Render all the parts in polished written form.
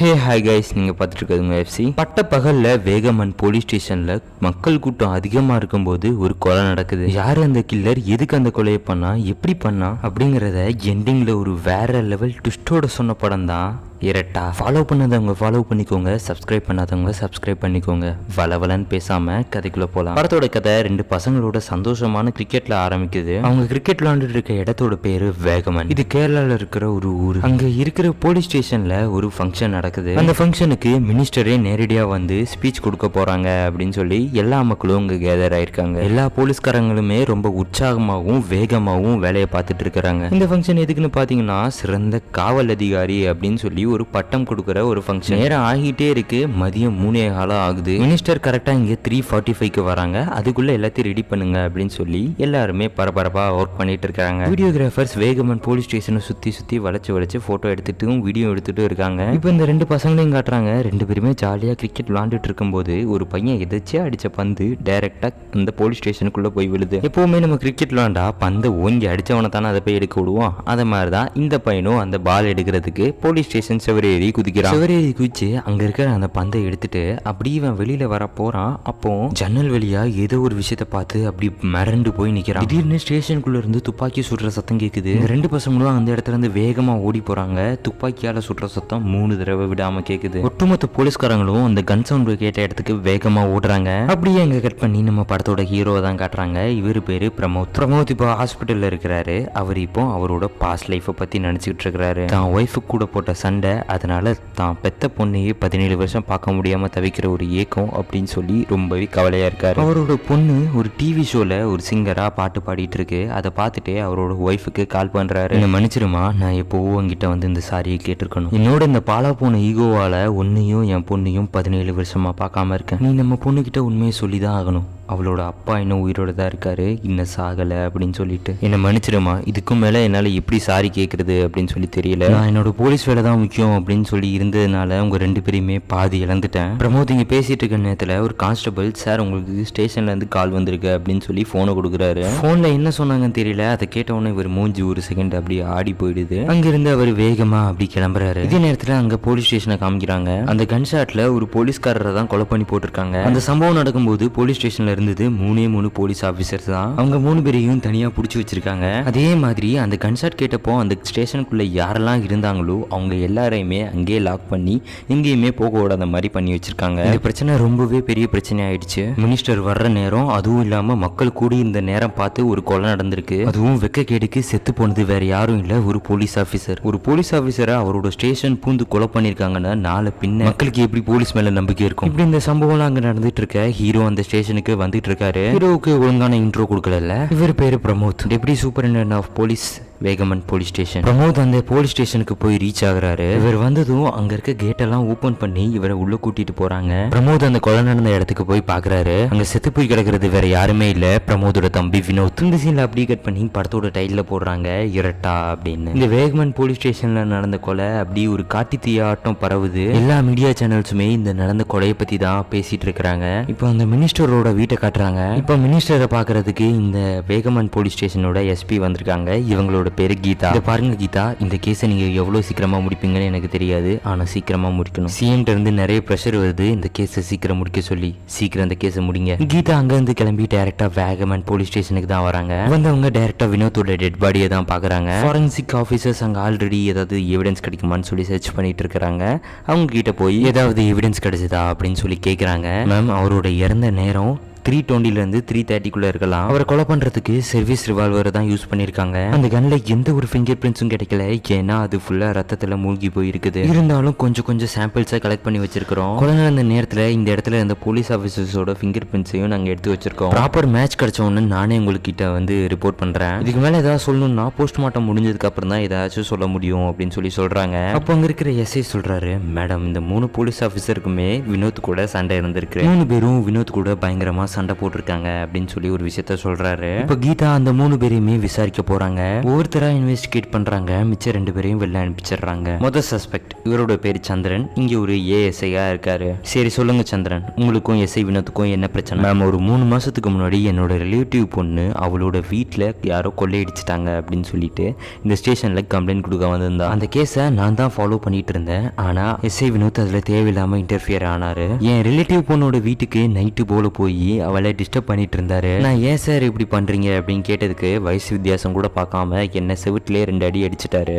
Hi guys, நீங்கள் பார்த்துட்டு இருக்கிறதுங்க FC. பட்ட பகலில் வேகமன் போலீஸ் ஸ்டேஷனில் மக்கள் கூட்டம் அதிகமாக இருக்கும்போது ஒரு கொலை நடக்குது. யார் அந்த கில்லர், எதுக்கு அந்த கொலையை பண்ணா, எப்படி பண்ணா அப்படிங்கிறத எண்டிங்கில் ஒரு வேற லெவல் ட்விஸ்டோட சொன்ன படம் தான் இரட்டா. ஃபாலோ பண்ணாதவங்க ஃபாலோ பண்ணிக்கோங்க, சப்ஸ்கிரைப் பண்ணாதவங்க சப்ஸ்கிரைப் பண்ணிக்கோங்க. வளவலன்னு பேசாம கதைக்குள்ள போலாம். படத்தோட கதை ரெண்டு பசங்களோட சந்தோஷமான கிரிக்கெட்ல ஆரம்பிக்குது. அவங்க கிரிக்கெட் விளையாண்டுட்டு இருக்க இடத்தோட பேரு வேகமன். இது கேரளால இருக்கிற ஒரு ஊர். அங்க இருக்கிற போலீஸ் ஸ்டேஷன்ல ஒரு ஃபங்க்ஷன் நடக்குது. அந்த ஃபங்க்ஷனுக்கு மினிஸ்டரே நேரடியா வந்து ஸ்பீச் கொடுக்க போறாங்க அப்படின்னு சொல்லி எல்லா மக்களும் அங்க கேதர் ஆயிருக்காங்க. எல்லா போலீஸ்காரங்களுமே ரொம்ப உற்சாகமாகவும் வேகமாகவும் வேலையை பார்த்துட்டு இருக்கிறாங்க. இந்த ஃபங்க்ஷன் எதுக்குன்னு பாத்தீங்கன்னா, சிறந்த காவல் அதிகாரி அப்படின்னு சொல்லி ஒரு பட்டம் கொடுக்கிற ஒரு ஃபங்க்ஷன். நேரம் ஆகிட்டே இருக்கு. மதியம் 3:15 ஆகுது. மினிஸ்டர் கரெக்டா இங்க 3:45 வராங்க. அதுக்குள்ள எல்லாத்தையும் ரெடி பண்ணுங்க அப்படின்னு சொல்லி எல்லாருமே பரபரப்பா ஒர்க் பண்ணிட்டு இருக்காங்க. வீடியோகிராஃபர்ஸ் வேகமன் போலீஸ் ஸ்டேஷனை சுத்தி வளைச்சு போட்டோ எடுத்துட்டும் வீடியோ எடுத்துட்டும் இருக்காங்க. இப்போ இந்த ரெண்டு பசங்களையும் காட்டுறாங்க. ரெண்டு பேருமே ஜாலியா கிரிக்கெட் விளையாண்டுட்டு இருக்கும்போது ஒரு பையன் எதாச்சியா அடிச்ச பந்து டைரக்டா இந்த போலீஸ் ஸ்டேஷனுக்குள்ள போய் விழுது. எப்பவுமே நம்ம கிரிக்கெட் விளையாண்டா பந்தை ஓங்கி அடிச்சவனை தானே அதை போய் எடுக்க விடுவோம். அதை மாதிரிதான் இந்த பையனும் அந்த பால் எடுக்கிறதுக்கு போலீஸ் ஸ்டேஷன் செவரேறி குதிக்கிறான். செவரேறி குதிச்சு அங்க இருக்கிற அந்த பந்தை எடுத்துட்டு அப்படி இவன் வெளியில வர போறான். அப்போ ஜன்னல் வழியா ஏதோ ஒரு விஷயத்த பார்த்து அப்படி மிரண்டு போய் நிக்கிறான். திடீர்னு ஸ்டேஷனுக்குள்ள இருந்து துப்பாக்கி சுடுற சத்தம் கேக்குது. இந்த ரெண்டு பசங்களும் அந்த இடத்துல இருந்து வேகமா ஓடி போறாங்க. துப்பாக்கியால சுடுற சத்தம் 3 தடவை விடாம கேக்குது. ஒட்டுமொத்த போலீஸ்காரங்களும் அந்த கன் சவுண்ட் கேட்ட இடத்துக்கு வேகமா ஓடுறாங்க. அப்படியே அங்க கட் பண்ணி நம்ம படத்தோட ஹீரோ தான் காட்டுறாங்க. இவரு பேரு பிரமோத் இப்போ ஹாஸ்பிட்டல்ல இருக்கிறாரு. அவர் இப்போ அவரோட பாஸ்ட் லைஃபை பத்தி நினைச்சுக்கிட்டு இருக்கிறாரு. தான் ஒய்ஃபு கூட போட்ட சண்டை, அதனால தான் பெத்த பொண்ணையே 17 வருஷம் பார்க்க முடியாம தவிக்கிற ஒரு ஏக்கம் அப்படின்னு சொல்லி ரொம்பவே கவலையா இருக்காரு. அவரோட பொண்ணு ஒரு டிவி ஷோல ஒரு சிங்கரா பாட்டு பாடிட்டு இருக்கு. அதை பார்த்துட்டே அவரோட ஒய்ஃபுக்கு கால் பண்றாரு. என்ன மன்னிச்சிருமா, நான் எப்போவோ உங்ககிட்ட வந்து இந்த சாரியை கேட்டிருக்கணும். என்னோட இந்த பாலா போன ஈகோவால உன்னையும் என் பொண்ணையும் 17 வருஷமா பார்க்காம இருக்கேன். நீ நம்ம பொண்ணுகிட்ட உண்மையை சொல்லிதான் ஆகணும். அவளோட அப்பா இன்னும் உயிரோட தான் இருக்காரு, இன்னும் சாகலை அப்படின்னு சொல்லிட்டு. என்னை மன்னிச்சிருமா, இதுக்கும் மேலே என்னால் எப்படி சாரி கேட்குறது அப்படின்னு சொல்லி தெரியல. நான் என்னோட போலீஸ் வேலை தான் முக்கியம் அப்படின்னு சொல்லி இருந்ததுனால உங்க ரெண்டு பேரையுமே பாதி இழந்துட்டேன். பிரமோத் இங்கே பேசிட்டு இருக்க நேரத்தில் ஒரு கான்ஸ்டபிள், சார் உங்களுக்கு ஸ்டேஷன்ல இருந்து கால் வந்திருக்கு அப்படின்னு சொல்லி ஃபோனை கொடுக்குறாரு. ஃபோனில் என்ன சொன்னாங்கன்னு தெரியல. அதை கேட்டவுடனே இவர் மூஞ்சி ஒரு செகண்ட் அப்படி ஆடி போயிடுது. அங்கிருந்து அவர் வேகமா அப்படி கிளம்புறாரு. இதே நேரத்தில் அங்கே போலீஸ் ஸ்டேஷனை காமிக்கிறாங்க. அந்த கன்ஷாட்ல ஒரு போலீஸ்காரரை தான் கொலை பண்ணி போட்டிருக்காங்க. அந்த சம்பவம் நடக்கும்போது போலீஸ் ஸ்டேஷன்ல இருந்தது 3 போலீஸ் ஆபீசர்ஸ் தான். அவங்க 3 பேரையும் தனியா புடிச்சு வச்சிருக்காங்க. அதே மாதிரி அந்த கன்சர்ட் கேட்டப்போ அந்த ஸ்டேஷனுக்குள்ள யாரெல்லாம் இருந்தாங்களோ அவங்க எல்லாரையுமே அங்கேயே லாக் பண்ணி எங்கேயுமே போக விடாத மாதிரி பண்ணி வச்சிருக்காங்க. இந்த பிரச்சனை ரொம்பவே பெரிய பிரச்சனை ஆயிடுச்சு. மினிஸ்டர் வர்ற நேரம், அதுவும் இல்லாம மக்கள் கூடி இந்த நேரம் பார்த்து ஒரு கொலை நடந்திருக்கு. அதுவும் வெக்கக்கேடுக்கு செத்து போனது வேற யாரும் இல்ல, ஒரு போலீஸ் ஆபீசர். ஒரு போலீஸ் ஆபீசரை அவரோட ஸ்டேஷன் பூந்து கொலை பண்ணிருக்காங்கன்னா நாளை பின்ன மக்களுக்கு எப்படி போலீஸ் மேல நம்பிக்கை இருக்கும்? இப்படி இந்த சம்பவம் அங்க நடந்துட்டு இருக்க ஹீரோ அந்த ஸ்டேஷனுக்கு வந்துட்டு இருக்காரு. ஹீரோவுக்கு ஒழுங்கான இன்ட்ரோ கொடுக்கல. இவர் பேரு Pramod, deputy superintendent of police Vagamon police station. Pramod அந்த போலீஸ் ஸ்டேஷனுக்கு போய் ரீச் ஆகுறாரு. இவர் வந்ததும் அங்க இருக்க கேட் எல்லாம் ஓபன் பண்ணி இவரை உள்ள கூட்டிட்டு போறாங்க. பிரமோத் அந்த கொலை நடந்த இடத்துக்கு போய் பாக்குறாரு. அங்க செத்து போய் கிடக்கிறது வேற யாருமே இல்ல, பிரமோதோட தம்பி வினோத். இந்த சீன்ல அப்படியே கட் பண்ணி படத்தோட டைட்டில் போடுறாங்க இரட்டா அப்படின்னு. இந்த வேகமன் போலீஸ் ஸ்டேஷன்ல நடந்த கொலை அப்படி ஒரு காட்டி தீயாட்டம் பரவுது. எல்லா மீடியா சேனல்ஸுமே இந்த நடந்த கொலையை பத்தி தான் பேசிட்டு இருக்கிறாங்க. இப்போ அந்த மினிஸ்டரோட வீட்டை காட்டுறாங்க. இப்போ மினிஸ்டரை பாக்குறதுக்கு இந்த வேகமன் போலீஸ் ஸ்டேஷனோட எஸ்பி வந்திருக்காங்க. இவங்களோட பேரு கீதா. இதை பாருங்க கீதா, இந்த கேஸை நீங்க எவ்வளவு சீக்கிரமா முடிப்பீங்கன்னு எனக்கு தெரியாது, ஆனா சீக்கிரமா முடிக்கணும். சிஎம் இருந்து நிறைய பிரஷர் வருது இந்த கேஸை சீக்கிரம் முடிக்க சொல்லி. சீக்கிரம் இந்த கேஸை முடிங்க. கீதா அங்க இருந்து கிளம்பி டைரக்டா வேகமன் போலீஸ் ஸ்டேஷனுக்கு தான் வராங்க. வந்தவங்க டைரக்டா வினோத்தோட டெட் பாடியை தான் பாக்குறாங்க. ஃபாரன்சிக் ஆபீசர்ஸ் அங்க ஆல்ரெடி ஏதாவது எவிடன்ஸ் கிடைக்குமான்னு சொல்லி சர்ச் பண்ணிட்டு இருக்காங்க. அவங்க கிட்ட போய் ஏதாவது எவிடன்ஸ் கிடைச்சதா அப்படின்னு சொல்லி கேக்குறாங்க. மேம், அவரோட இறந்த நேரம் 3:20 3:30 இருக்கலாம். அவரை கொலை பண்றதுக்கு சர்வீஸ் ரிவால்வர் தான் யூஸ் பண்ணிருக்காங்க. அந்த கன்ல எந்த ஒரு ஃபிங்கர் பிரிண்ட்ஸும் கிடைக்கல, ஏன்னா அது ஃபுல்லா ரத்தத்துல மூழ்கி போயிருக்குது. இருந்தாலும் கொஞ்சம் சாம்பிள்ஸை கலெக்ட் பண்ணி வச்சிருக்கோம். கொலை நடந்த நேரத்துல இந்த இடத்துல இந்த போலீஸ் ஆபீசர்ஸோட ஃபிங்கர் பிரிண்ட்ஸையும் நாங்க எடுத்து வச்சிருக்கோம். ப்ராப்பர் மேட்ச் கிடைச்சோன்னு நானே உங்ககிட்ட வந்து ரிப்போர்ட் பண்றேன். இதுக்கு மேல ஏதாவது சொல்லணும்னா போஸ்ட்மார்ட்டம் முடிஞ்சதுக்கு அப்புறம் தான் ஏதாச்சும் சொல்ல முடியும் அப்படின்னு சொல்லி சொல்றாங்க. அப்போ அங்க இருக்கிற எஸ்ஐ சொல்றாரு, மேடம் இந்த 3 போலீஸ் ஆபீசருக்குமே வினோத் கூட சண்டை இருந்திருக்கு. 3 பேரும் வினோத் கூட பயங்கரமா சண்டை போட்டிருக்காங்க அப்படின்னு சொல்லி ஒரு விஷயத்த சொல்றாரு. இப்போ கீதா அந்த 3 பேரையுமே விசாரிக்க போறாங்க. ஒவ்வொருத்தரா இன்வெஸ்டிகேட் பண்றாங்க. மிச்ச 2 பேரையும் வெளில அனுப்பிச்சிடுறாங்க. முதல் சஸ்பெக்ட் இவரோட பேர் சந்திரன். இங்க ஒரு ஏஎஸ்ஐயா இருக்காரு. சரி சொல்லுங்க சந்திரன், உங்களுக்கும் எஸ்ஐ வினோத்துக்கும் என்ன பிரச்சனை? மேம், ஒரு 3 மாசத்துக்கு முன்னாடி என்னோட ரிலேட்டிவ் பொண்ணு அவளோட வீட்டில் யாரோ கொள்ளையடிச்சிட்டாங்க அப்படின்னு சொல்லிட்டு இந்த ஸ்டேஷன்ல கம்ப்ளைண்ட் கொடுக்க வந்திருந்தா. அந்த கேஸை நான் தான் ஃபாலோ பண்ணிட்டு இருந்தேன். ஆனா எஸ்ஐ வினோத் அதுல தேவையில்லாம இன்டர்ஃபியர் ஆனாரு. என் ரிலேட்டிவ் பொண்ணோட வீட்டுக்கு நைட்டு போல போய் அவளை டிஸ்டர்ப் பண்ணிட்டு இருந்தாரு. நான் ஏன் சார் இப்படி பண்றீங்க அப்படின்னு கேட்டதுக்கு வயசு வித்தியாசம் கூட பார்க்காம என்ன செவிட்டிலே 2 அடி அடிச்சிட்டாரு.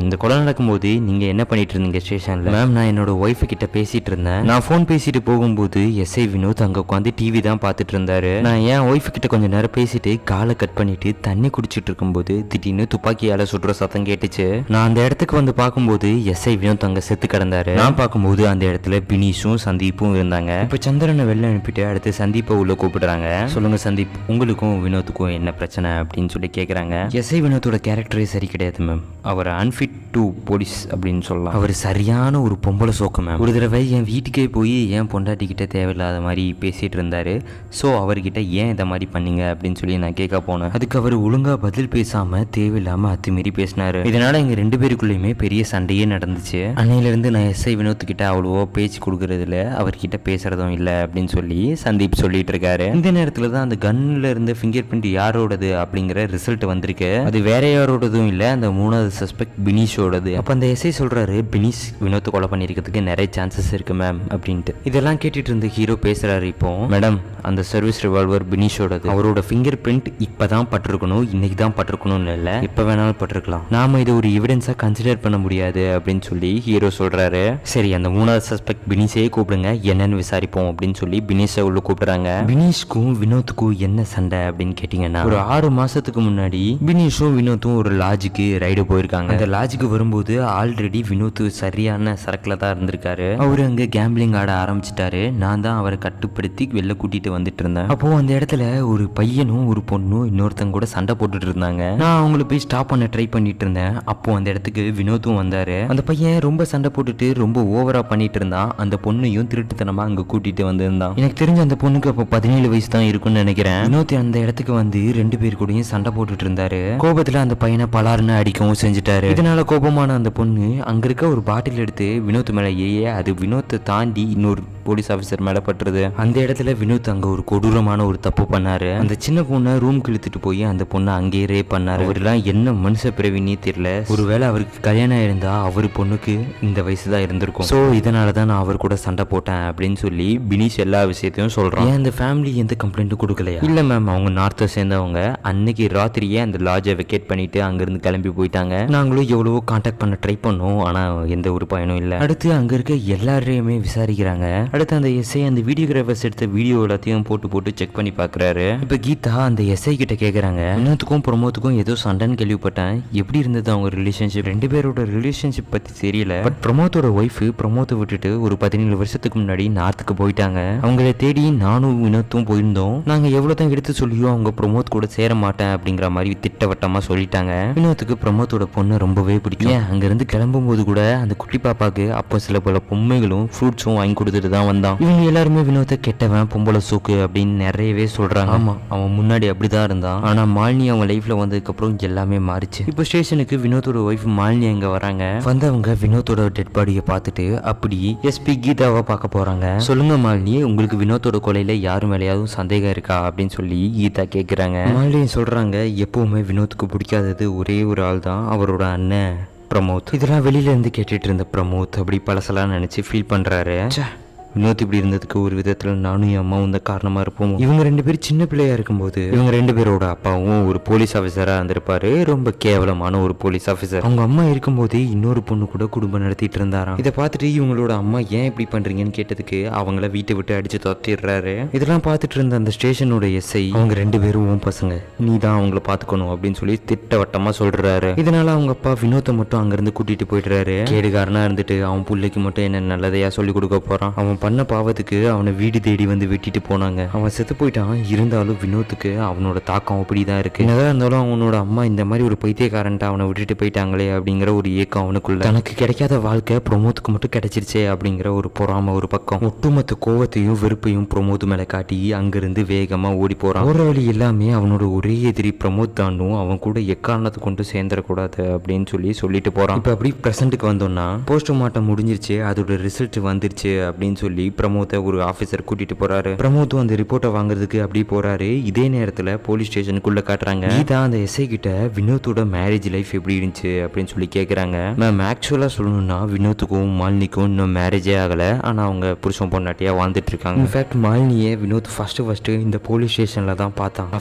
இந்த கொலை நடக்கும்போது நீங்க என்ன பண்ணிட்டு இருந்தீங்க ஸ்டேஷன்ல? மேம், நான் என்னோட ஒய்ஃப் கிட்ட பேசிட்டு இருந்தேன். நான் போன் பேசிட்டு போகும்போது எஸ்ஐ வினோத் அங்க உட்காந்து டிவி தான் பார்த்துட்டு இருந்தாரு. நான் என் ஒய்ஃப் கிட்ட கொஞ்ச நேரம் பேசிட்டு காலை கட் பண்ணிட்டு தண்ணி குடிச்சிட்டு இருக்கும்போது திடீர்னு துப்பாக்கியால சுடுற சத்தம் கேட்டுச்சு. நான் அந்த இடத்துக்கு வந்து பார்க்கும்போது எஸ்ஐ வினோத் அங்க செத்து கிடந்தாரு. நான் பார்க்கும்போது அந்த இடத்துல பினிஷும் சந்தீப்பும் இருந்தாங்க. இப்ப சந்திரனை வெளில அனுப்பிட்டு அடுத்து சந்தீப்பை உள்ள கூப்பிடுறாங்க. சொல்லுங்க சந்தீப், உங்களுக்கும் வினோத்துக்கும் என்ன பிரச்சனை அப்படின்னு சொல்லி கேக்குறாங்க. எஸ்ஐ வினோத்தோட கேரக்டரே சரி கிடையாது மேம். அவர் அன்ஃபிட் டு போலீஸ் அப்படின்னு சொல்லலாம். அவர் சரியான ஒரு பொம்பளை சோக்கு மேம். ஒரு தடவை என் வீட்டுக்கே போய் என் பொண்டாட்டி கிட்ட தேவையில்லாத மாதிரி பேசிட்டு இருந்தாரு. ஸோ அவர்கிட்ட ஏன் இதை மாதிரி பண்ணீங்க அப்படின்னு சொல்லி நான் கேட்க போனேன். அதுக்கு அவர் ஒழுங்கா பதில் பேசாம தேவையில்லாம அத்துமீறி பேசினாரு. இதனால எங்க 2 பேருக்குள்ளயுமே பெரிய சண்டையே நடந்துச்சு. அன்னையில இருந்து நான் எஸ்ஐ வினோத் கிட்ட அவ்வளவோ பேச்சு கொடுக்கறதுல அவர்கிட்ட பேசுறதும் இல்லை அப்படின்னு சொல்லி சந்தீப் சொல்லிட்டு இருக்காரு. இந்த நேரத்துல தான் அந்த கன்ல இருந்த ஃபிங்கர் பிரிண்ட் யாரோடது அப்படிங்கிற ரிசல்ட் வந்திருக்கு. அது வேற யாரோடதும் இல்லை, அந்த 3வது சஸ்பெக்ட் பினிஷோடது. அப்ப அந்த எஸ்ஐ சொல்றாரு, பினிஷ் வினோத் கொலை பண்ணிருக்கிறதுக்கு நிறைய சான்சஸ் இருக்கு மேம் அப்படின்ட்டு. இதெல்லாம் கேட்டுட்டு இருந்த ஹீரோ பேசுறாரு. இப்போ மேடம், அந்த சர்வீஸ் ரிவால்வர் பினிஷோடது. அவரோட ஃபிங்கர் பிரிண்ட் இப்பதான் பட்டிருக்கணும், இன்னைக்கு தான் பட்டிருக்கணும்னு இல்லை, எப்ப வேணாலும் பட்டிருக்கலாம். நாம இதை ஒரு எவிடன்ஸா கன்சிடர் பண்ண முடியாது அப்படின்னு சொல்லி ஹீரோ சொல்றாரு. சரி, அந்த 3வது சஸ்பெக்ட் பினிஷே கூப்பிடுங்க, என்னன்னு விசாரிப்போம் அப்படின்னு சொல்லி பினிஷை உள்ள கூப்பிடுறாங்க. பினிஷ்க்கும் வினோத்துக்கும் என்ன சண்டை அப்படின்னு கேட்டீங்கன்னா, ஒரு 6 மாசத்துக்கு முன்னாடி பினிஷும் வினோத்தும் ஒரு லாட்ஜுக்கு ரைடு போயிருக்காங்க. அந்த லாட்ஜுக்கு வரும்போது ஆல்ரெடி வினோத் சரியான சரக்குல தான் இருந்திருக்காரு. அவரு அங்க கேம்பிளிங் ஆட ஆரம்பிச்சிட்டாரு. நான் தான் அவரை கட்டுப்படுத்தி வெளில கூட்டிட்டு வந்துட்டு இருந்தேன். அப்போ அந்த இடத்துல ஒரு பையனும் ஒரு பொண்ணும் இன்னொருத்தங்க கூட சண்டை போட்டுட்டு இருந்தாங்க. நான் அவங்கள போய் ஸ்டாப் பண்ண ட்ரை பண்ணிட்டு இருந்தேன். அப்போ அந்த இடத்துக்கு வினோத்தும் வந்தாரு. அந்த பையன் ரொம்ப சண்டை போட்டுட்டு ரொம்ப ஓவரா பண்ணிட்டு இருந்தான். அந்த பொண்ணையும் திருட்டுத்தனமா அங்க கூட்டிட்டு வந்திருந்தான். எனக்கு தெரிஞ்ச அந்த பொண்ணுக்கு அப்போ 17 வயசு தான் இருக்கும்னு நினைக்கிறேன். வினோத் அந்த இடத்துக்கு வந்து 2 பேர் கூடயும் சண்டை போட்டுட்டு இருந்தாரு. கோபத்துல அந்த பையனை பலாருன்னு அடிக்கவும் செஞ்சுட்டாரு. இதனால கோபமான அந்த பொண்ணு அங்க இருக்க ஒரு பாட்டில் எடுத்து வினோத் மேல ஏய அது வினோத்தை தாண்டி இன்னொரு போலீஸ் ஆஃபீஸர் மேல பட்டுறது. அந்த இடத்துல வினோத் அங்க ஒரு கொடூரமான ஒரு தப்பு பண்ணாரு. அந்த சின்ன பொண்ணை ரூம்க்கு இழுத்துட்டு போய் அந்த பொண்ணை அங்கேயே ரேப் பண்ணாரு. அவர்லாம் என்ன மனுஷ பிறவினே தெரியல. ஒருவேளை அவருக்கு கல்யாணம் இருந்தா அவர் பொண்ணுக்கு இந்த வயசு தான் இருந்திருக்கும். சோ இதனாலதான் நான் அவர் கூட சண்டை போட்டேன் அப்படின்னு சொல்லி பினிஷ் எல்லா விஷயத்தையும் சொல்றான். ஏன் அந்த ஃபேமிலி எந்த கம்ப்ளைண்ட்டும் கொடுக்கலையா? இல்ல மேம், அவங்க நார்த்தை சேர்ந்தவங்க. அன்னைக்கு ராத்திரியே அந்த லாட்ஜை வெக்கேட் பண்ணிட்டு அங்கிருந்து கிளம்பி போயிட்டாங்க. நாங்களும் எவ்வளவோ கான்டாக்ட் பண்ண ட்ரை பண்ணோம், ஆனா எந்த ஒரு பயனும் இல்ல. அடுத்து அங்க இருக்க எல்லாரையுமே விசாரிக்கிறாங்க. அடுத்து அந்த எஸ்ஐ அந்த வீடியோகிராஃபர்ஸ் எடுத்த வீடியோ எல்லாத்தையும் போட்டு செக் பண்ணி பாக்குறாரு. இப்ப கீதா அந்த எஸ்ஐ கிட்ட கேக்குறாங்க, வினோத்துக்கும் பிரமோத்துக்கும் ஏதோ சண்டைன்னு கேள்விப்பட்டேன், எப்படி இருந்தது அவங்க ரிலேஷன்ஷிப்? 2 பேரோட ரிலேஷன்ஷிப் பத்தி தெரியல. பட் பிரமோத்தோட ஒய்ஃப் பிரமோத்தை விட்டுட்டு ஒரு 17 வருஷத்துக்கு முன்னாடி நார்த்துக்கு போயிட்டாங்க. அவங்கள தேடி நானும் வினோத்தும் போயிருந்தோம். நாங்க எவ்வளவுதான் எடுத்து சொல்லியும் அவங்க பிரமோத் கூட சேர மாட்டேன் அப்படிங்கிற மாதிரி திட்டவட்டமா சொல்லிட்டாங்க. வினோத்துக்கு பிரமோத்தோட பொண்ணு ரொம்பவே பிடிக்கும். அங்க இருந்து கிளம்பும் போது கூட அந்த குட்டி பாப்பாக்கு அப்போ சில பல பொம்மைகளும் ஃப்ரூட்ஸும் வாங்கி கொடுத்துட்டு தான் வந்தான். இவங்க எல்லாருமே வினோத்தை கெட்டவன், பொம்பளை சோக்கு அப்படின்னு நிறையவே சொல்றாங்க. ஆமா, அவன் முன்னாடி அப்படிதான் இருந்தான். ஆனா மாலினி அவன் லைஃப்ல வந்ததுக்கு அப்புறம் எல்லாமே மாறிச்சு. இப்போ ஸ்டேஷனுக்கு வினோத்தோட ஒய்ஃப் மாலினி அங்க வராங்க. வந்தவங்க வினோத்தோட டெட் பாடியை பார்த்துட்டு அப்படி எஸ்பி கீதாவை பார்க்க போறாங்க. சொல்லுங்க மாலினி, உங்களுக்கு வினோத்தோட கொலையில யாரு மேலேயாவது சந்தேகம் இருக்கா அப்படின்னு சொல்லி கீதா கேக்குறாங்க. மாலினி சொல்றாங்க, எப்பவுமே வினோத்துக்கு பிடிக்காதது ஒரே ஒரு ஆள் தான், அவரோட அண்ணன் பிரமோத். இதெல்லாம் வெளியில இருந்து கேட்டுட்டு இருந்த பிரமோத் அப்படி பழசெல்லாம் நினைச்சு ஃபீல் பண்றாரு. வினோத் இப்படி இருந்ததுக்கு ஒரு விதத்துல நானும் என் அம்மாவும் தான் காரணமா இருப்போம். இவங்க 2 பேரும் சின்ன பிள்ளையா இருக்கும்போது இவங்க 2 பேரோட அப்பாவும் ஒரு போலீஸ் ஆஃபீஸரா இருந்திருப்பாரு. ரொம்ப கேவலமான ஒரு போலீஸ் ஆஃபீஸர். அவங்க அம்மா இருக்கும்போது இன்னொரு பொண்ணு கூட குடும்பம் நடத்திட்டு இருந்தாராம். இதை பார்த்துட்டு இவங்களோட அம்மா ஏன் இப்படி பண்றீங்கன்னு கேட்டதுக்கு அவங்கள வீட்டை விட்டு அடிச்சு துரத்திடுறாரு. இதெல்லாம் பார்த்துட்டு இருந்த அந்த ஸ்டேஷனோட எஸ்ஐ, அவங்க 2 பேரும் உன் பசங்க, நீ தான் அவங்கள பாத்துக்கணும் அப்படின்னு சொல்லி திட்டவட்டமா சொல்றாரு. இதனால அவங்க அப்பா வினோத்தை மட்டும் அங்கிருந்து கூட்டிட்டு போயிடுறாரு. கேடுகாரனா இருந்துட்டு அவன் பிள்ளைக்கு மட்டும் என்ன நல்லதையா சொல்லி கொடுக்க போறான். அவன் பண்ண பாவத்துக்கு அவனை வீடு தேடி வந்து வெட்டிட்டு போனாங்க. அவன் செத்து போயிட்டான். இருந்தாலும் வினோத்துக்கு அவனோட தாக்கம் அப்படிதான் இருக்கு. என்னதான் இருந்தாலும் அவனோட அம்மா இந்த மாதிரி ஒரு பைத்தியக்காரன்ட்டு அவனை விட்டுட்டு போயிட்டாங்களே அப்படிங்கிற ஒரு ஏக்கம் அவனுக்குள்ள. தனக்கு கிடைக்காத வாழ்க்கை பிரமோத்துக்கு மட்டும் கிடைச்சிருச்சே அப்படிங்கிற ஒரு பொறாம ஒரு பக்கம். ஒட்டுமொத்த கோவத்தையும் வெறுப்பையும் பிரமோத் மேல காட்டி அங்கிருந்து வேகமா ஓடி போறான். போற வழி எல்லாமே அவனோட ஒரே எதிரி பிரமோத் தாண்டும் அவன் கூட எக்காரணத்தை கொண்டு சேர்ந்துடக்கூடாது அப்படின்னு சொல்லிட்டு போறான். இப்ப அப்படி பிரசன்ட்டுக்கு வந்தோம்னா போஸ்ட்மார்ட்டம் முடிஞ்சிருச்சு, அதோட ரிசல்ட் வந்துருச்சு அப்படின்னு சொல்லி பிரமோத்தை ஒரு ஆஃபீஸர் கூட்டிட்டு போறாரு. பிரமோத்தும் அந்த ரிப்போர்ட்டை வாங்குறதுக்கு அப்படி போறாரு. இதே நேரத்துல போலீஸ் ஸ்டேஷனுக்குள்ள காட்டுறாங்க. இதான் அந்த எஸ்ஐ கிட்ட வினோத்தோட மேரேஜ் லைஃப் எப்படி இருந்துச்சு அப்படின்னு சொல்லி கேட்குறாங்க. மேம் ஆக்சுவலாக சொல்லணும்னா வினோத்துக்கும் மாலினிக்கும் இன்னும் மேரேஜே ஆகலை. ஆனால் அவங்க புருஷன் பொண்டாட்டியா வாழ்ந்துட்டு இருக்காங்க. இன்ஃபேக்ட் மாலினியை வினோத் ஃபர்ஸ்ட் இந்த போலீஸ் ஸ்டேஷனில் தான் பார்த்தான்.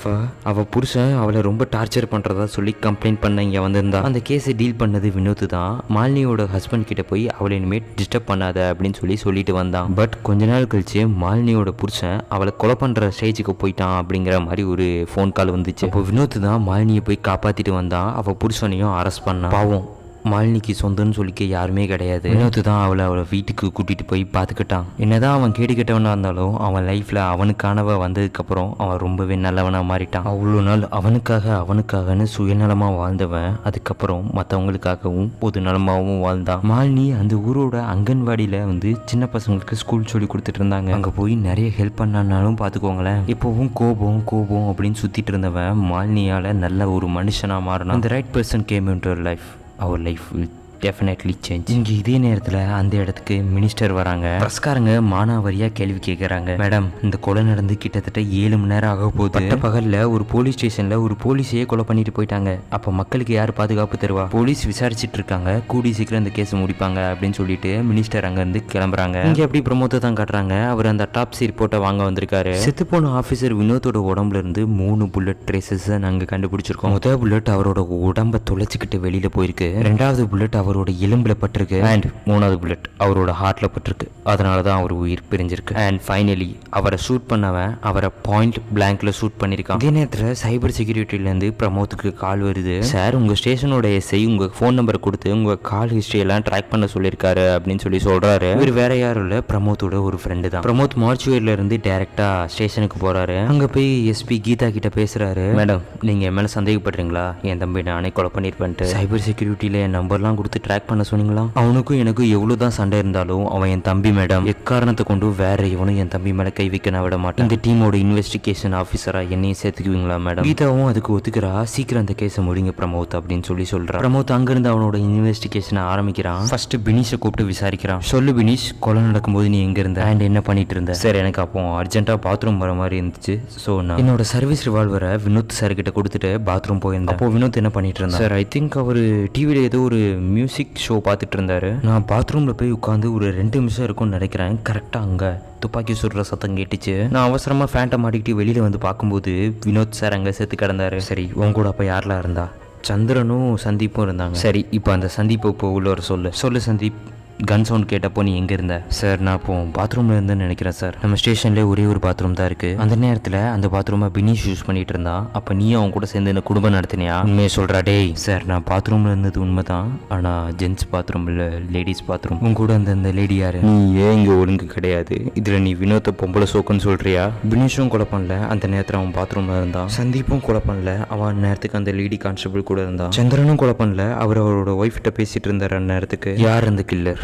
அவள் புருஷன் அவளை ரொம்ப டார்ச்சர் பண்ணுறதா சொல்லி கம்ப்ளைண்ட் பண்ண இங்கே வந்திருந்தா. அந்த கேஸை டீல் பண்ணது வினோத் தான். மாலினியோட ஹஸ்பண்ட் கிட்ட போய் அவளை இனிமேட் டிஸ்டர்ப் பண்ணாத அப்படின்னு சொல்லிட்டு வந்தான். பட் கொஞ்ச நாள் கழிச்சு மாலினியோட புருஷன் அவளை கொலை பண்ணுற ஸ்டேஜுக்கு போயிட்டான் அப்படிங்கிற மாதிரி ஒரு ஃபோன் கால் வந்துச்சு. அப்போ வினோத் தான் மாலினியை போய் காப்பாற்றிட்டு வந்தான். அவள் புருஷனையும் அரெஸ்ட் பண்ணான். பாவம் மாலினிக்கு சொந்தம்னு சொல்லிக்க யாருமே கிடையாது. வினோத் தான் அவளை வீட்டுக்கு கூட்டிட்டு போய் பார்த்துக்கிட்டான். என்னதான் அவன் கேட்டுக்கிட்டவனா இருந்தாலும் அவன் லைஃப்ல அவனுக்கானவ வந்ததுக்கப்புறம் அவன் ரொம்பவே நல்லவனா மாறிட்டான். அவ்வளோ நாள் அவனுக்காகன்னு சுயநலமா வாழ்ந்தவன் அதுக்கப்புறம் மற்றவங்களுக்காகவும் பொது நலமாகவும் வாழ்ந்தான். மாலினி அந்த ஊரோட அங்கன்வாடியில சின்ன பசங்களுக்கு ஸ்கூல் சொல்லி கொடுத்துட்டு இருந்தாங்க. அங்க போய் நிறைய ஹெல்ப் பண்ணாலும் பார்த்துக்கோங்களேன். இப்போவும் கோபம் அப்படின்னு சுத்திட்டு இருந்தவன் மாலினியால நல்ல ஒரு மனுஷனா மாறினான். அந்த right person game into your life. Our life will definitely change. இங்கே இதே நேரத்தில் அந்த இடத்துக்கு மினிஸ்டர் வராங்க. பிரஸ்காரங்க மானாவரியாக கேள்வி கேட்குறாங்க. மேடம், இந்த கொலை நடந்து கிட்டத்தட்ட 7 மணி நேரம் ஆக போகுது. பட்ட பகலில் ஒரு போலீஸ் ஸ்டேஷனில் ஒரு போலீஸையே கொலை பண்ணிட்டு போயிட்டாங்க. அப்போ மக்களுக்கு யார் பாதுகாப்பு தருவா? போலீஸ் விசாரிச்சுட்டு இருக்காங்க. கூடி சீக்கிரம் இந்த கேஸ் முடிப்பாங்க அப்படின்னு சொல்லிட்டு மினிஸ்டர் அங்கேருந்து கிளம்புறாங்க. இங்கே எப்படி பிரமோத்தை தான் காட்டுறாங்க. அவர் அந்த டாப்ஸி ரிப்போர்ட்டை வாங்க வந்திருக்காரு. செத்துப்போன ஆஃபீஸர் வினோத்தோட உடம்புல இருந்து 3 புல்லட் ட்ரேசஸ் நாங்கள் கண்டுபிடிச்சிருக்கோம். முதல் புல்லட் அவரோட உடம்பை தொலைச்சிக்கிட்டு வெளியில போயிருக்கு. 2வது புல்லட் அவரோட எலும்புல பட்டிருக்கு. அண்ட் 3வது புல்லட் அவரோட ஹார்ட்ல பட்டிருக்கு. அதனால தான் அவர் உயிர் பிரிஞ்சிருக்கு. அண்ட் ஃபைனலி அவரை ஷூட் பண்ணவன் அவரை பாயிண்ட் பிளாங்க்ல ஷூட் பண்ணிருக்கான். இதே நேரத்தில் சைபர் செக்யூரிட்டில இருந்து பிரமோத்துக்கு கால் வருது. சார், உங்க ஸ்டேஷனோட எஸ்ஐ உங்க ஃபோன் நம்பர் கொடுத்து உங்க கால் ஹிஸ்டரி எல்லாம் ட்ராக் பண்ண சொல்லியிருக்காரு அப்படின்னு சொல்றாரு. இவர் வேற யாரும் இல்ல, பிரமோத்தோட ஒரு ஃப்ரெண்டு தான். பிரமோத் மார்ச்சுவேர்ல இருந்து டைரக்டா ஸ்டேஷனுக்கு போறாரு. அங்க போய் எஸ்பி கீதா கிட்ட பேசுறாரு. மேடம், நீங்க என் மேல சந்தேகப்படுறீங்களா? என் தம்பி நானே கொலை பண்ணிருப்பேன்ட்டு. சைபர் செக்யூரிட்டியில என் நம்பர்லாம் கொடுத்து ட்ராக் பண்ண சொன்னீங்களா? அவனுக்கும் எனக்கும் எவ்வளவுதான் சண்டை இருந்தாலும் அவன் என் தம்பி மேடம். எக்காரணத்தை கொண்டு வேற எவனும் என் தம்பி மேல கை வைக்க நான் விட மாட்டேன். இந்த டீமோட இன்வெஸ்டிகேஷன் ஆஃபீஸரா என்னையும் சேர்த்துக்குவீங்களா மேடம்? கீதாவும் அதுக்கு ஒத்துக்கிறா. சீக்கிரம் அந்த கேஸை முடிங்க பிரமோத் அப்படின்னு சொல்றான். பிரமோத் அங்கிருந்து அவனோட இன்வெஸ்டிகேஷனை ஆரம்பிக்கிறான். ஃபர்ஸ்ட் பினிஷை கூப்பிட்டு விசாரிக்கிறான். சொல்லு பினிஷ், கொலை நடக்கும்போது நீ எங்க இருந்த அண்ட் என்ன பண்ணிட்டு இருந்த? சார், எனக்கு அப்போ அர்ஜென்ட்டா பாத்ரூம் வர மாதிரி இருந்துச்சு. ஸோ நான் என்னோட சர்வீஸ் ரிவால்வரை வினோத் சார் கிட்ட கொடுத்துட்டு பாத்ரூம் போயிருந்தேன். அப்போ வினோத் என்ன பண்ணிட்டு இருந்தா? சார், ஐ திங்க் அவர் டிவில ஏதோ ஒரு மியூசிக் ஷோ பார்த்துட்டு இருந்தாரு. நான் பாத்ரூம்ல போய் உட்காந்து ஒரு 2 நிமிஷம் இருக்கும்னு நினைக்கிறேன். கரெக்டா அங்க துப்பாக்கி சுடுற சத்தம் கேட்டுச்சு. நான் அவசரமா ஃபேண்ட்டை மாட்டிக்கிட்டு வெளியில வந்து பார்க்கும்போது வினோத் சார் அங்க செத்து கிடந்தாரு. சரி, உன் கூட அப்ப யாரெல்லாம் இருந்தா? சந்திரனும் சந்தீப்பும் இருந்தாங்க. சரி, இப்போ அந்த சந்தீப் இப்போ உள்ள ஒரு சொல்லு சந்தீப். கன் சவுண்ட் கேட்டப்போ நீ எங்கே இருந்த? சார், நான் இப்போ பாத்ரூமில் இருந்தேன்னு நினைக்கிறேன் சார். நம்ம ஸ்டேஷன்லேயே ஒரே ஒரு பாத்ரூம் தான் இருக்குது. அந்த நேரத்தில் அந்த பாத்ரூமை பினிஷ் யூஸ் பண்ணிட்டு இருந்தான். அப்போ நீயும் அவன் கூட சேர்ந்து இந்த குடும்பம் நடத்தினியா? உண்மையை சொல்கிறா? டேய் சார், நான் பாத்ரூமில் இருந்தது உண்மை தான். ஆனால் ஜென்ஸ் பாத்ரூம் இல்லை, லேடிஸ் பாத்ரூம். உன் கூட அந்த லேடி யாரு? நீ ஏன் இங்கே ஒழுங்கு கிடையாது? இதில் நீ வினோத்தை பொம்பளை சோக்குன்னு சொல்கிறியா? பினிஷும் கொலை பண்ணல, அந்த நேரத்தில் அவன் பாத்ரூமில் இருந்தான். சந்தீப்பும் கொலை பண்ணல, அவன் நேரத்துக்கு அந்த லேடி கான்ஸ்டபிள் கூட இருந்தான். சந்திரனும் கொலை பண்ணல, அவரோட ஒய்ஃப்கிட்ட பேசிட்டு இருந்தார் அந்த நேரத்துக்கு. யார் அந்த கில்லர்?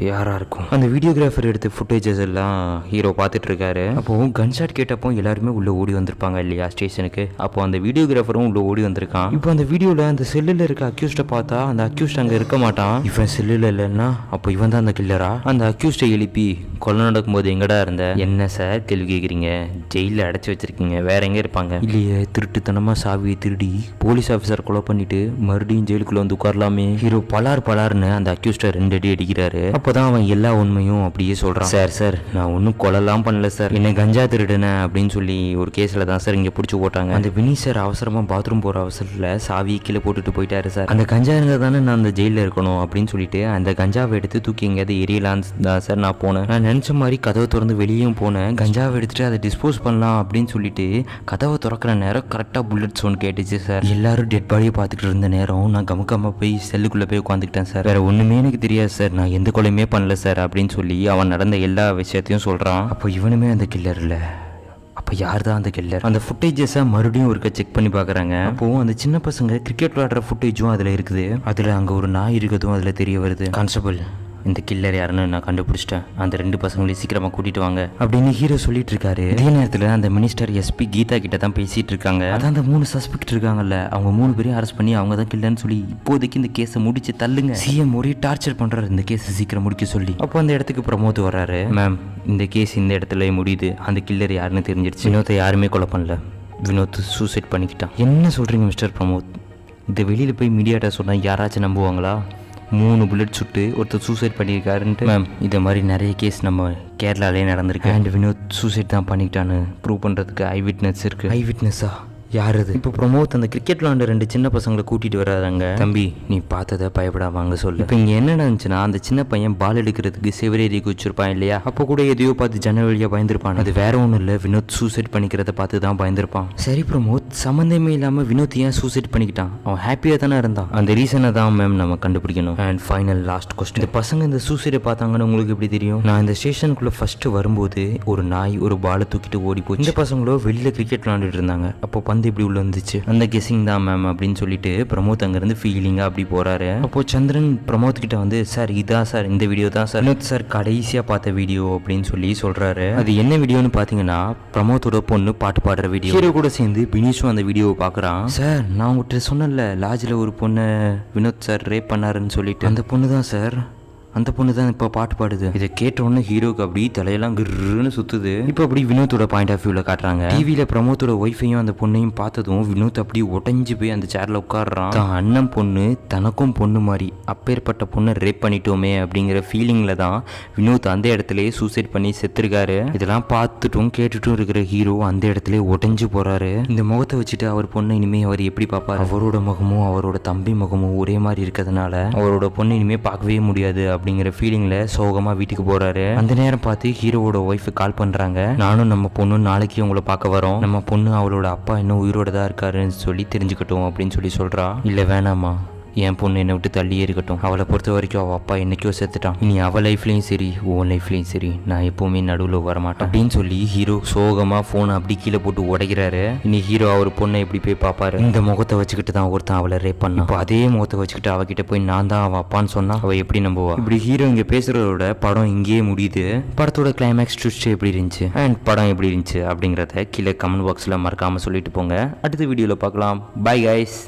யாரா இருக்கும்? அந்த வீடியோகிராஃபர் எடுத்த ஃபுட்டேஜஸ் எல்லாம் ஹீரோ பார்த்துட்டு இருக்காரு. அப்போ கன்ஷாட் கேட்டப்போ எல்லாருமே உள்ள ஓடி வந்திருப்பாங்க இல்லையா ஸ்டேஷனுக்கு. அப்போ அந்த வீடியோகிராஃபரும் உள்ள ஓடி வந்திருக்கான். இப்போ அந்த வீடியோல அந்த செல்லுல இருக்க அக்யூஸ்ட பார்த்தா அந்த அக்யூஸ்ட் அங்க இருக்க மாட்டான். இவன் செல்லுல இல்லைன்னா அப்போ இவன் தான் அந்த கில்லரா? அந்த அக்யூஸ்டை எழுப்பி கொலை நடக்கும்போது எங்கடா இருந்த? என்ன சார் கேள்வி கேட்குறீங்க? ஜெயிலில் அடைச்சி வச்சிருக்கீங்க, வேற எங்கே இருப்பாங்க? இல்லையே, திருட்டுத்தனமா சாவியை திருடி போலீஸ் ஆஃபீஸர் கொலை பண்ணிட்டு மறுபடியும் ஜெயிலுக்குள்ள வந்து உட்காரலாமே. ஹீரோ பலார்னு அந்த அக்யூஸ்டை 2 அடி அடிக்கிறாரு. அப்போதான் அவன் எல்லா உண்மையும் அப்படியே சொல்றான். சார், நான் ஒன்றும் கொலைலாம் பண்ணல சார், என்ன கஞ்சா திருடுனேன் அப்படின்னு சொல்லி ஒரு கேஸ்ல தான் சார் இங்கே பிடிச்சி போட்டாங்க. அந்த வினி சார் அவசரமா பாத்ரூம் போற அவசரத்தில் சாவியை கீழே போட்டுட்டு போயிட்டாரு சார். அந்த கஞ்சா இருந்தால் தானே நான் அந்த ஜெயிலில் இருக்கணும் அப்படின்னு சொல்லிட்டு அந்த கஞ்சாவை எடுத்து தூக்கி எங்கேயாவது எரியலான்னு தான் சார் நான் போனேன். நான் நினச்ச மாதிரி கதவை திறந்து வெளியும் போனேன். கஞ்சாவை எடுத்துட்டு அதை டிஸ்போஸ் பண்ணலாம் அப்படின்னு சொல்லிட்டு கதவை திறக்கிற நேரம் கரெக்டாக புல்லட் சவுண்ட் கேட்டுச்சு சார். எல்லாரும் டெட் பாடியை பார்த்துக்கிட்டு இருந்த நேரம் நான் கமுக்கமாக போய் செல்லுக்குள்ளே போய் உட்காந்துக்கிட்டேன் சார். வேற ஒன்றுமே எனக்கு தெரியாது சார், நான் எந்த கொலையுமே பண்ணல சார் அப்படின்னு சொல்லி அவன் நடந்த எல்லா விஷயத்தையும் சொல்கிறான். அப்போ இவனுமே அந்த கில்லர் இல்லை. அப்போ யார் தான் அந்த கில்லர்? அந்த ஃபுட்டேஜஸை மறுபடியும் ஒருக்க செக் பண்ணி பார்க்குறாங்க. அப்போது அந்த சின்ன பசங்க கிரிக்கெட் விளையாடுற ஃபுட்டேஜும் அதில் இருக்குது. அதில் அங்கே ஒரு நாய் இருக்கிறதும் அதில் தெரிய வருது. கான்ஸ்டபிள், இந்த கில்லர் யாருன்னு நான் கண்டுபிடிச்சிட்டேன், அந்த 2 பசங்களையும் சீக்கிரமாக கூட்டிட்டு வாங்க அப்படின்னு ஹீரோ சொல்லிட்டு இருக்காரு. இதே நேரத்தில் அந்த மினிஸ்டர் எஸ்பி கீதா கிட்ட தான் பேசிட்டு இருக்காங்க. அதான் அந்த 3 சஸ்பெக்ட் இருக்காங்கல்ல, அவங்க 3 பேரையும் அரெஸ்ட் பண்ணி அவங்க தான் கில்லர்னு சொல்லி இப்போதைக்கு இந்த கேஸை முடிச்சு தள்ளுங்க. சிஎம் ஒரே டார்ச்சர் பண்றாரு இந்த கேஸை சீக்கிரம் முடிக்க சொல்லி. அப்போ அந்த இடத்துக்கு பிரமோத் வர்றாரு. மேம், இந்த கேஸ் இந்த இடத்துல முடியுது, அந்த கில்லர் யாருன்னு தெரிஞ்சிருச்சு. வினோத்தை யாருமே கொலை பண்ணல, வினோத் சூசைட் பண்ணிக்கிட்டான். என்ன சொல்றீங்க மிஸ்டர் பிரமோத்? இந்த வெளியில் போய் மீடியாட்ட சொன்னால் யாராச்சும் நம்புவாங்களா? 3 புல்லட் சுட்டு ஒருத்தர் சூசைட் பண்ணியிருக்காருன்ட்டு. மேம், இதை மாதிரி நிறைய கேஸ் நம்ம கேரளாலே நடந்திருக்கு. அண்ட் வினோத் சூசைட் தான் பண்ணிக்கிட்டான்னு ப்ரூவ் பண்ணுறதுக்கு ஐ விட்னஸ் இருக்குது. ஐ விட்னஸா? யார் அது? இப்போ பிரமோத் அந்த கிரிக்கெட் விளாண்ட 2 சின்ன பசங்களை கூட்டிட்டு வராங்க. தம்பி, நீ பார்த்ததை பயப்படாமங்க சொல்லு. இப்போ இங்கே என்ன நடந்துச்சுன்னா, அந்த சின்ன பையன் பால் எடுக்கிறதுக்கு செவரேறி குச்சிருப்பான் இல்லையா, அப்போ கூட எதையோ பார்த்து ஜன்னல் வழியாக பயந்துருப்பான். அது வேற ஒன்றும் இல்லை, வினோத் சூசைட் பண்ணிக்கிறத பார்த்து தான் பயந்துருப்பான். சரி பிரமோத், சம்மந்தமே இல்லாமல் வினோத் ஏன் சூசைட் பண்ணிக்கிட்டான்? அவன் ஹாப்பியாக தானே இருந்தான். அந்த ரீசனை தான் மேம் நம்ம கண்டுபிடிக்கணும். அண்ட் ஃபைனல் லாஸ்ட் கொஸ்டின், இந்த பசங்க இந்த சூசைடை பார்த்தாங்கன்னு உங்களுக்கு எப்படி தெரியும்? நான் இந்த ஸ்டேஷனுக்குள்ளே ஃபர்ஸ்ட் வரும்போது ஒரு நாய் ஒரு பாலை தூக்கிட்டு ஓடி போச்சு. இந்த பசங்களோ வெளியில் கிரிக்கெட் விளாண்டுட்டு இருந்தாங்க. அப்போ இப்படி உள்ள வந்துச்சு. அந்த கெஸிங் தான் மேம் அப்படின்னு சொல்லிட்டு பிரமோத் அங்கிருந்து ஃபீலிங்கா அப்படி போறாரு. அப்போ சந்திரன் பிரமோத் கிட்ட வந்து, சார் இதான் சார் இந்த வீடியோ தான் சார் வினோத் சார் கடைசியா பார்த்த வீடியோ அப்படின்னு சொல்லி சொல்றாரு. அது என்ன வீடியோன்னு பாத்தீங்கன்னா, பிரமோத்தோட பொண்ணு பாட்டு பாடுற வீடியோ. ஹீரோ கூட சேர்ந்து பினிஷும் அந்த வீடியோவை பாக்குறான். சார், நான் உங்ககிட்ட சொன்னல லாட்ஜில் ஒரு பொண்ணை வினோத் சார் ரேப் பண்ணாருன்னு சொல்லிட்டு, அந்த பொண்ணு தான் சார், அந்த பொண்ணு தான் இப்போ பாட்டு பாடுது. இதை கேட்டோன்னு ஹீரோக்கு அப்படி தலையெல்லாம் கிருன்னு சுத்துது. இப்போ அப்படி வினோத்தோட பாயிண்ட் ஆஃப் வியூவில் காட்டுறாங்க. டிவியில் பிரமோத்தோட ஒய்ஃபையும் அந்த பொண்ணையும் பார்த்ததும் வினோத் அப்படி உடஞ்சி போய் அந்த சேர்ல உட்காடுறான். தான் அண்ணன் பொண்ணு தனக்கும் பொண்ணு மாதிரி, அப்பேற்பட்ட பொண்ணை ரேப் பண்ணிட்டோமே அப்படிங்கிற ஃபீலிங்ல தான் வினோத் அந்த இடத்துலயே சூசைட் பண்ணி செத்துருக்காரு. இதெல்லாம் பார்த்துட்டும் கேட்டுட்டும் இருக்கிற ஹீரோ அந்த இடத்துல உடஞ்சு போறாரு. இந்த முகத்தை வச்சுட்டு அவர் பொண்ணை இனிமே அவர் எப்படி பார்ப்பாரு? அவரோட முகமும் அவரோட தம்பி முகமும் ஒரே மாதிரி இருக்கிறதுனால அவரோட பொண்ணை இனிமே பார்க்கவே முடியாது அப்படிங்கிற ஃபீலிங்ல சோகமா வீட்டுக்கு போறாரு. அந்த நேரம் பார்த்து ஹீரோவோட ஒய்ஃப் கால் பண்றாங்க. நானும் நம்ம பொண்ணு நாளைக்கு உங்களை பார்க்க வரோம், நம்ம பொண்ணு அவளோட அப்பா இன்னும் உயிரோட தான் இருக்காருன்னு சொல்லி தெரிஞ்சுக்கட்டும் அப்படின்னு சொல்லி சொல்றா. இல்ல வேணாமா, என் பொண்ணு என்னை விட்டு தள்ளியே இருக்கட்டும், அவளை பொறுத்த வரைக்கும் அவள் அப்பா என்னைக்கோ செத்துட்டான், இனி அவள் லைஃப்லையும் சரி உன் லைஃப்லையும் சரி நான் எப்பவுமே நடுவில் வரமாட்டேன் அப்படின்னு சொல்லி ஹீரோ சோகமாக ஃபோனை அப்படி கீழே போட்டு உடைக்கிறாரு. இனி ஹீரோ அவர் பொண்ணை எப்படி போய் பார்ப்பாரு? இந்த முகத்தை வச்சுக்கிட்டு தான் ஒருத்தன் அவளை ரேப் பண்ணான். இப்போ அதே முகத்தை வச்சுக்கிட்டு அவகிட்ட போய் நான் தான் அவள் அப்பான்னு சொன்னா அவள் எப்படி நம்புவா? இப்படி ஹீரோ இங்கே பேசுறதோட படம் இங்கேயே முடியுது. படத்தோட கிளைமேக்ஸ் ட்விஸ்ட் எப்படி இருந்துச்சு அண்ட் படம் எப்படி இருந்துச்சு அப்படிங்கிறத கீழே கமெண்ட் பாக்ஸில் மறக்காமல் சொல்லிட்டு போங்க. அடுத்த வீடியோவில் பார்க்கலாம். Bye guys.